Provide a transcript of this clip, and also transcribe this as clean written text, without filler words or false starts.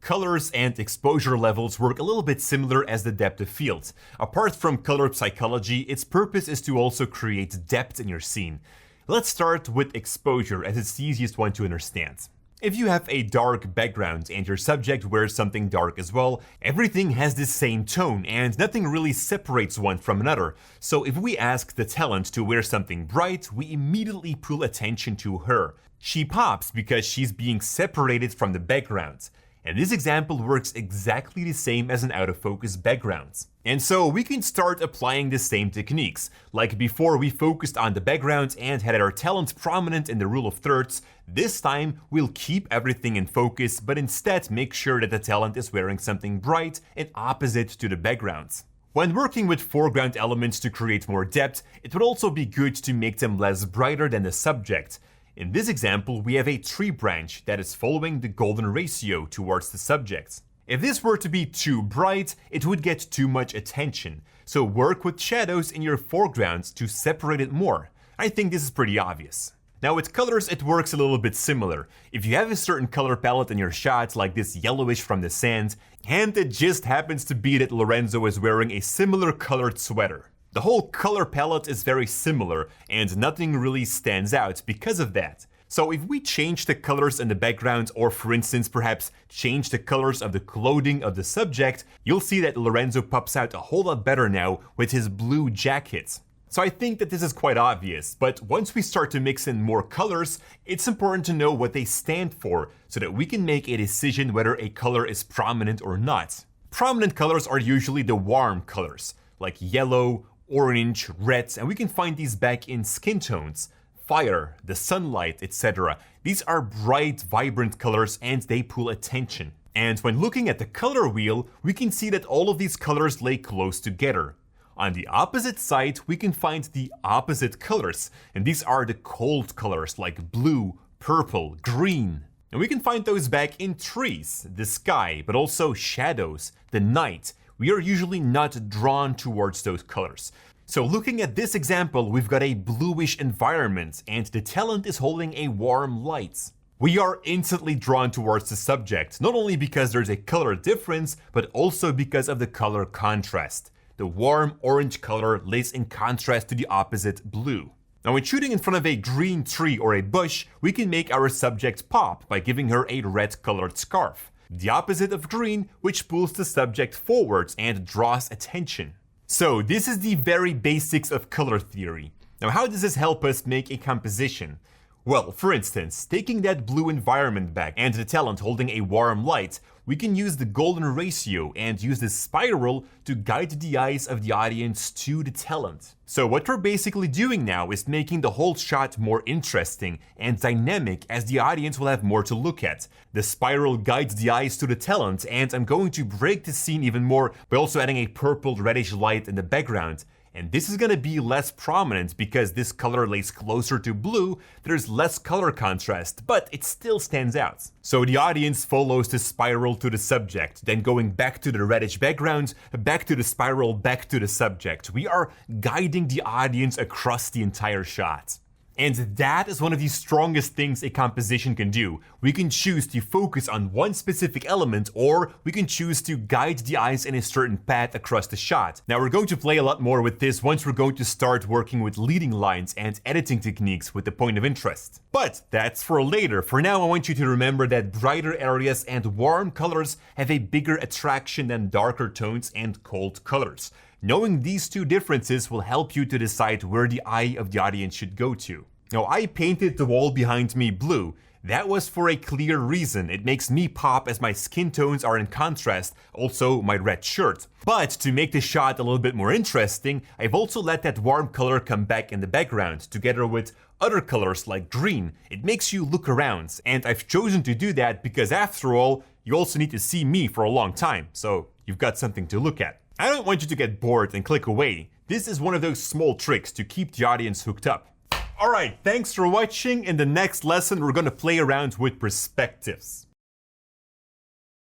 colors and exposure levels work a little bit similar as the depth of field. Apart from color psychology, its purpose is to also create depth in your scene. Let's start with exposure, as it's the easiest one to understand. If you have a dark background and your subject wears something dark as well, everything has the same tone and nothing really separates one from another. So if we ask the talent to wear something bright, we immediately pull attention to her. She pops because she's being separated from the background. And this example works exactly the same as an out-of-focus background. And so we can start applying the same techniques. Like before, we focused on the background and had our talent prominent in the rule of thirds. This time, we'll keep everything in focus, but instead make sure that the talent is wearing something bright and opposite to the background. When working with foreground elements to create more depth, it would also be good to make them less brighter than the subject. In this example, we have a tree branch that is following the golden ratio towards the subject. If this were to be too bright, it would get too much attention, so work with shadows in your foreground to separate it more. I think this is pretty obvious. Now with colors, it works a little bit similar. If you have a certain color palette in your shots, like this yellowish from the sand, and it just happens to be that Lorenzo is wearing a similar colored sweater. The whole color palette is very similar, and nothing really stands out because of that. So if we change the colors in the background, or for instance perhaps change the colors of the clothing of the subject, you'll see that Lorenzo pops out a whole lot better now with his blue jacket. So I think that this is quite obvious, but once we start to mix in more colors, it's important to know what they stand for, so that we can make a decision whether a color is prominent or not. Prominent colors are usually the warm colors, like yellow, orange, red, and we can find these back in skin tones, fire, the sunlight, etc. These are bright, vibrant colors and they pull attention. And when looking at the color wheel, we can see that all of these colors lay close together. On the opposite side, we can find the opposite colors, and these are the cold colors like blue, purple, green. And we can find those back in trees, the sky, but also shadows, the night. We are usually not drawn towards those colors. So looking at this example, we've got a bluish environment and the talent is holding a warm light. We are instantly drawn towards the subject, not only because there's a color difference, but also because of the color contrast. The warm orange color lays in contrast to the opposite blue. Now when shooting in front of a green tree or a bush, we can make our subject pop by giving her a red colored scarf. The opposite of green, which pulls the subject forwards and draws attention. So this is the very basics of color theory. Now how does this help us make a composition? Well, for instance, taking that blue environment back and the talent holding a warm light, we can use the golden ratio and use the spiral to guide the eyes of the audience to the talent. So what we're basically doing now is making the whole shot more interesting and dynamic, as the audience will have more to look at. The spiral guides the eyes to the talent, and I'm going to break the scene even more by also adding a purple reddish light in the background. And this is going to be less prominent because this color lays closer to blue, there's less color contrast, but it still stands out. So the audience follows the spiral to the subject, then going back to the reddish background, back to the spiral, back to the subject. We are guiding the audience across the entire shot. And that is one of the strongest things a composition can do. We can choose to focus on one specific element, or we can choose to guide the eyes in a certain path across the shot. Now we're going to play a lot more with this once we're going to start working with leading lines and editing techniques with the point of interest. But that's for later. For now, I want you to remember that brighter areas and warm colors have a bigger attraction than darker tones and cold colors. Knowing these two differences will help you to decide where the eye of the audience should go to. Now, I painted the wall behind me blue. That was for a clear reason. It makes me pop as my skin tones are in contrast, also my red shirt. But to make the shot a little bit more interesting, I've also let that warm color come back in the background, together with other colors like green. It makes you look around, and I've chosen to do that because after all, you also need to see me for a long time, so you've got something to look at. I don't want you to get bored and click away. This is one of those small tricks to keep the audience hooked up. Alright, thanks for watching. In the next lesson, we're gonna play around with perspectives.